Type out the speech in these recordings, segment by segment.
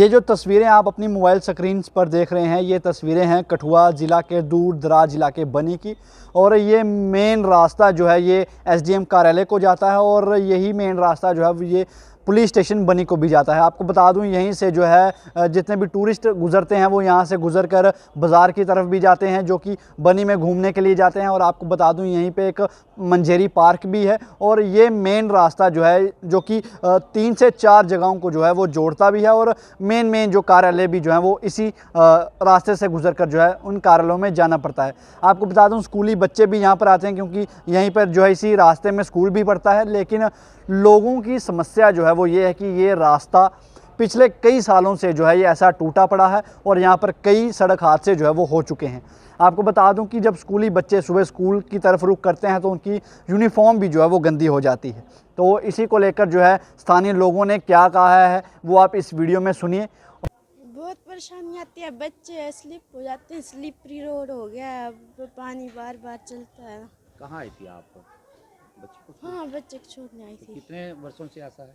ये जो तस्वीरें आप अपनी मोबाइल स्क्रीन पर देख रहे हैं, ये तस्वीरें हैं कठुआ ज़िला के दूर दराज इलाके बनी की। और ये मेन रास्ता जो है ये एसडीएम कार्यालय को जाता है और यही मेन रास्ता जो है ये पुलिस स्टेशन बनी को भी जाता है। आपको बता दूं यहीं से जो है जितने भी टूरिस्ट गुजरते हैं वो यहाँ से गुजर कर बाज़ार की तरफ भी जाते हैं, जो कि बनी में घूमने के लिए जाते हैं। और आपको बता दूं यहीं पे एक मंझेरी पार्क भी है और ये मेन रास्ता जो है जो कि 3 से 4 जगहों को जो है वो जोड़ता भी है। और मेन जो कार्यालय भी जो है वो इसी रास्ते से गुजर कर जो है उन कार्यालयों में जाना पड़ता है। आपको बता दूं स्कूली बच्चे भी यहाँ पर आते हैं, क्योंकि यहीं पर जो है इसी रास्ते में स्कूल भी पढ़ता है। लेकिन लोगों की समस्या जो है वो ये है कि ये रास्ता पिछले कई सालों से जो है ये ऐसा टूटा पड़ा है और यहाँ पर कई सड़क हादसे जो है वो हो चुके हैं। आपको बता दूं कि जब स्कूली बच्चे सुबह स्कूल की तरफ रुख करते हैं तो उनकी यूनिफॉर्म भी जो है वो गंदी हो जाती है। तो इसी को लेकर जो है स्थानीय लोगों ने क्या कहा है वो आप इस वीडियो में सुनिए। बहुत परेशानी आती है, बच्चे स्लिप हो जाते हैं, स्लिपरी रोड हो गया है, अब पानी बार बार चलता है। कहाँ आई थी आप बच्चे को? हाँ, बच्चे को छोड़ने आई थी। कितने वर्षों से ऐसा है?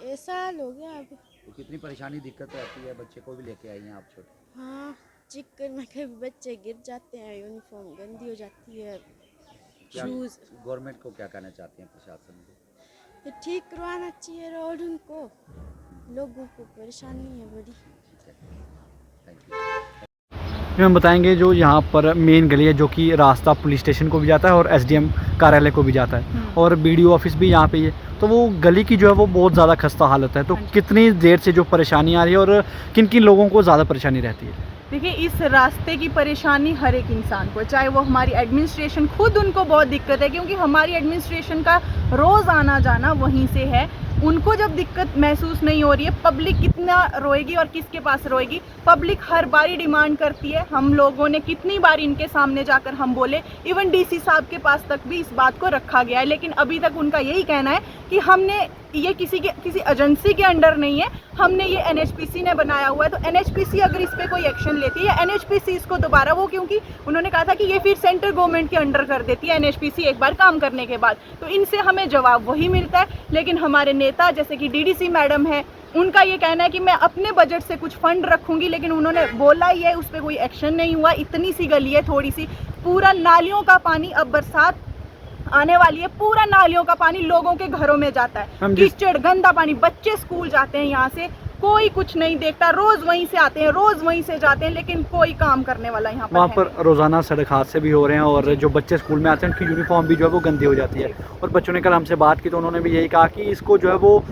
ये साल हो गया अब। तो कितनी परेशानी दिक्कत रहती है? बच्चे को भी लेके आई हैं आप छोटे? हाँ, चिक्कर में कभी बच्चे गिर जाते हैं, यूनिफॉर्म गंदी हो जाती है, शूज। गवर्नमेंट को क्या कहना चाहते हैं, प्रशासन को? ये ठीक करवाना चाहिए रोड, उनको लोगों को परेशानी है बड़ी। Thank you. हम बताएंगे जो यहाँ पर मेन गली है जो कि रास्ता पुलिस स्टेशन को भी जाता है और एसडीएम कार्यालय को भी जाता है और बीडीओ ऑफिस भी यहाँ पे ही है। तो वो गली की जो है वो बहुत ज़्यादा खस्ता हालत है। तो कितनी देर से जो परेशानी आ रही है और किन किन लोगों को ज़्यादा परेशानी रहती है? देखिए, इस रास्ते की परेशानी हर एक इंसान को, चाहे वो हमारी एडमिनिस्ट्रेशन खुद, उनको बहुत दिक्कत है क्योंकि हमारी एडमिनिस्ट्रेशन का रोज़ आना जाना वहीं से है। उनको जब दिक्कत महसूस नहीं हो रही है, पब्लिक कितना रोएगी और किसके पास रोएगी? पब्लिक हर बार डिमांड करती है। हम लोगों ने कितनी बार इनके सामने जाकर हम बोले, इवन डीसी साहब के पास तक भी इस बात को रखा गया है, लेकिन अभी तक उनका यही कहना है कि हमने ये किसी एजेंसी के अंडर नहीं है, हमने ये एनएचपीसी ने बनाया हुआ है। तो एनएचपीसी अगर इस पे कोई एक्शन लेती है, एनएचपीसी इसको दोबारा, वो क्योंकि उन्होंने कहा था कि ये फिर सेंट्रल गवर्नमेंट के अंडर कर देती है एनएचपीसी एक बार काम करने के बाद, तो इनसे हमें जवाब वही मिलता है। लेकिन हमारे नेता जैसे कि डीडीसी मैडम है, उनका ये कहना है कि मैं अपने बजट से कुछ फंड रखूंगी, लेकिन उन्होंने बोला ही है, उस पर कोई एक्शन नहीं हुआ। इतनी सी गली है, थोड़ी सी, पूरा नालियों का पानी, अब बरसात आने वाली है, पूरा नालियों का पानी लोगों के घरों में जाता है, कीचड़ गंदा पानी। बच्चे स्कूल जाते हैं यहाँ से, कोई कुछ नहीं देखता, रोज वहीं से आते हैं, रोज वहीं से जाते हैं, लेकिन कोई काम करने वाला यहाँ पर वहाँ पर रोज़ाना सड़क हादसे भी हो रहे हैं और जो बच्चे स्कूल में आते हैं उनकी यूनिफॉर्म भी जो है वो गंदी हो जाती है। और बच्चों ने कल हमसे बात की तो उन्होंने भी यही कहा कि इसको जो है वो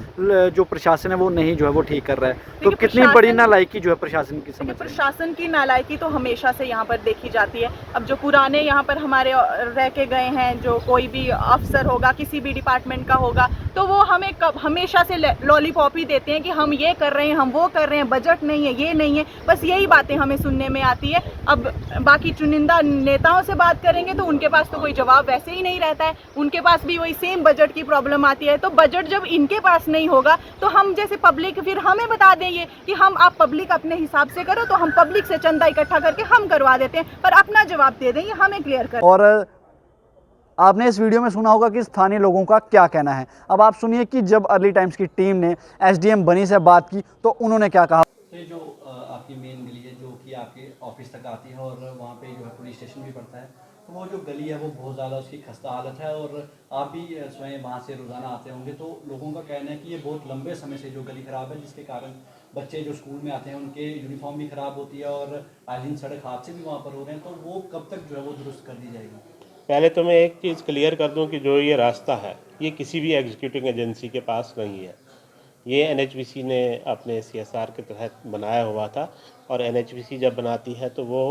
जो प्रशासन है वो नहीं जो है वो ठीक कर रहा है। तो कितनी बड़ी नालायकी जो है प्रशासन की समझ? प्रशासन की नालायकी तो हमेशा से यहाँ पर देखी जाती है। अब जो पुराने यहाँ पर हमारे रह के गए हैं, जो कोई भी अफसर होगा, किसी भी डिपार्टमेंट का होगा, तो वो हमें हमेशा से लॉलीपॉप ही देते हैं कि हम ये कर रहे हैं, हम वो कर रहे हैं, बजट नहीं है, ये नहीं है, बस यही बातें हमें सुनने में आती है। अब बाकी चुनिंदा नेताओं से बात करेंगे तो उनके पास तो कोई जवाब वैसे ही नहीं रहता है, उनके पास भी वही सेम बजट की प्रॉब्लम आती है। तो बजट जब इनके पास नहीं होगा तो हम जैसे पब्लिक फिर हमें बता देंगे कि आप पब्लिक अपने हिसाब से करो, तो हम पब्लिक से चंदा इकट्ठा करके हम करवा देते हैं, पर अपना जवाब दे देंगे, हमें क्लियर कर। और आपने इस वीडियो में सुना होगा कि स्थानीय लोगों का क्या कहना है। अब आप सुनिए कि जब अर्ली टाइम्स की टीम ने एसडीएम बनी से बात की तो उन्होंने क्या कहा। ये जो आपकी मेन गली है जो कि आपके ऑफिस तक आती है और वहाँ पे जो है पुलिस स्टेशन भी पड़ता है, तो वो जो गली है वो बहुत ज़्यादा उसकी खस्ता हालत है और आप भी स्वयं वहाँ से रोज़ाना आते होंगे। तो लोगों का कहना है कि ये बहुत लंबे समय से जो गली ख़राब है, जिसके कारण बच्चे जो स्कूल में आते हैं उनके यूनिफॉर्म भी ख़राब होती है और आए दिन सड़क हादसे भी वहाँ पर हो रहे हैं। तो वो कब तक जो है वो दुरुस्त कर दी जाएगी? पहले तो मैं एक चीज़ क्लियर कर दूं कि जो ये रास्ता है ये किसी भी एग्जीक्यूटिव एजेंसी के पास नहीं है। ये एनएचपीसी ने अपने सीएसआर के तहत बनाया हुआ था और एनएचपीसी जब बनाती है तो वो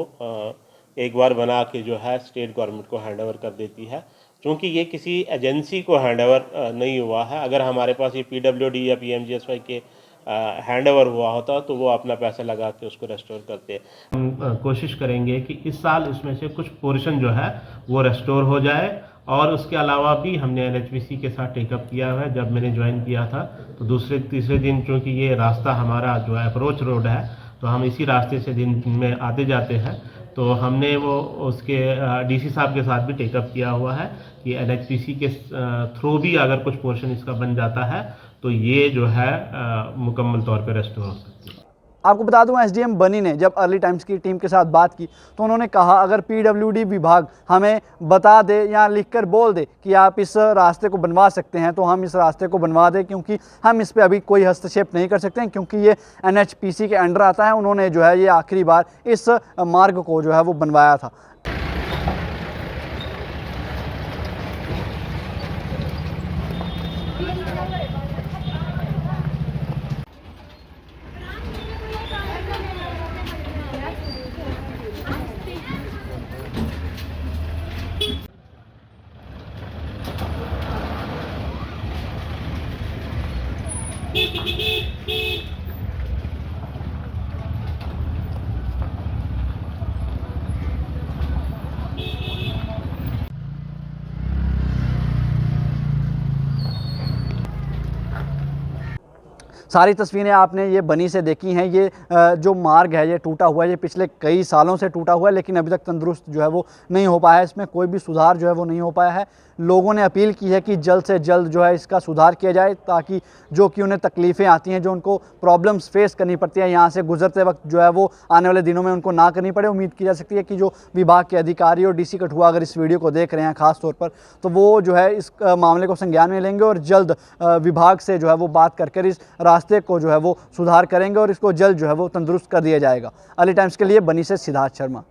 एक बार बना के जो है स्टेट गवर्नमेंट को हैंडओवर कर देती है। क्योंकि ये किसी एजेंसी को हैंडओवर नहीं हुआ है, अगर हमारे पास ये पीडब्ल्यूडी या पीएमजीएसवाई के हैंडओवर हुआ होता तो वो अपना पैसा लगा के उसको रेस्टोर करते। हम कोशिश करेंगे कि इस साल इसमें से कुछ पोर्शन जो है वो रेस्टोर हो जाए। और उसके अलावा भी हमने एनएचपीसी के साथ टेकअप किया है। जब मैंने ज्वाइन किया था तो दूसरे तीसरे दिन, चूँकि ये रास्ता हमारा जो है अप्रोच रोड है, तो हम इसी रास्ते से दिन में आते जाते हैं, तो हमने वो उसके डीसी साहब के साथ भी टेकअप किया हुआ है कि एनएचपीसी के थ्रू भी अगर कुछ पोर्शन इसका बन जाता है तो ये जो है मुकम्मल तौर पर रेस्टोर हो सकती है। आपको बता दूं एसडीएम बनी ने जब अर्ली टाइम्स की टीम के साथ बात की तो उन्होंने कहा अगर पीडब्ल्यूडी विभाग हमें बता दे या लिखकर बोल दे कि आप इस रास्ते को बनवा सकते हैं तो हम इस रास्ते को बनवा दें, क्योंकि हम इस पे अभी कोई हस्तक्षेप नहीं कर सकते हैं क्योंकि ये एनएचपीसी के अंडर आता है। उन्होंने जो है ये आखिरी बार इस मार्ग को जो है वो बनवाया था। सारी तस्वीरें आपने ये बनी से देखी हैं। ये जो मार्ग है ये टूटा हुआ है, ये पिछले कई सालों से टूटा हुआ है लेकिन अभी तक तंदुरुस्त जो है वो नहीं हो पाया है। इसमें कोई भी सुधार जो है वो नहीं हो पाया है। लोगों ने अपील की है कि जल्द से जल्द जो है इसका सुधार किया जाए ताकि जो कि उन्हें तकलीफ़ें आती हैं, जो उनको प्रॉब्लम्स फेस करनी पड़ती है यहाँ से गुजरते वक्त, जो है वो आने वाले दिनों में उनको ना करनी पड़े। उम्मीद की जा सकती है कि जो विभाग के अधिकारी और डीसी कठुआ अगर इस वीडियो को देख रहे हैं ख़ास तौर पर, तो वो जो है इस मामले को संज्ञान में लेंगे और जल्द विभाग से जो है वो बात कर इस रास्ते को जो है वो सुधार करेंगे और इसको जल्द जो है वो तंदुरुस्त कर दिया जाएगा। अर्ली टाइम्स के लिए बनी से सिद्धार्थ शर्मा।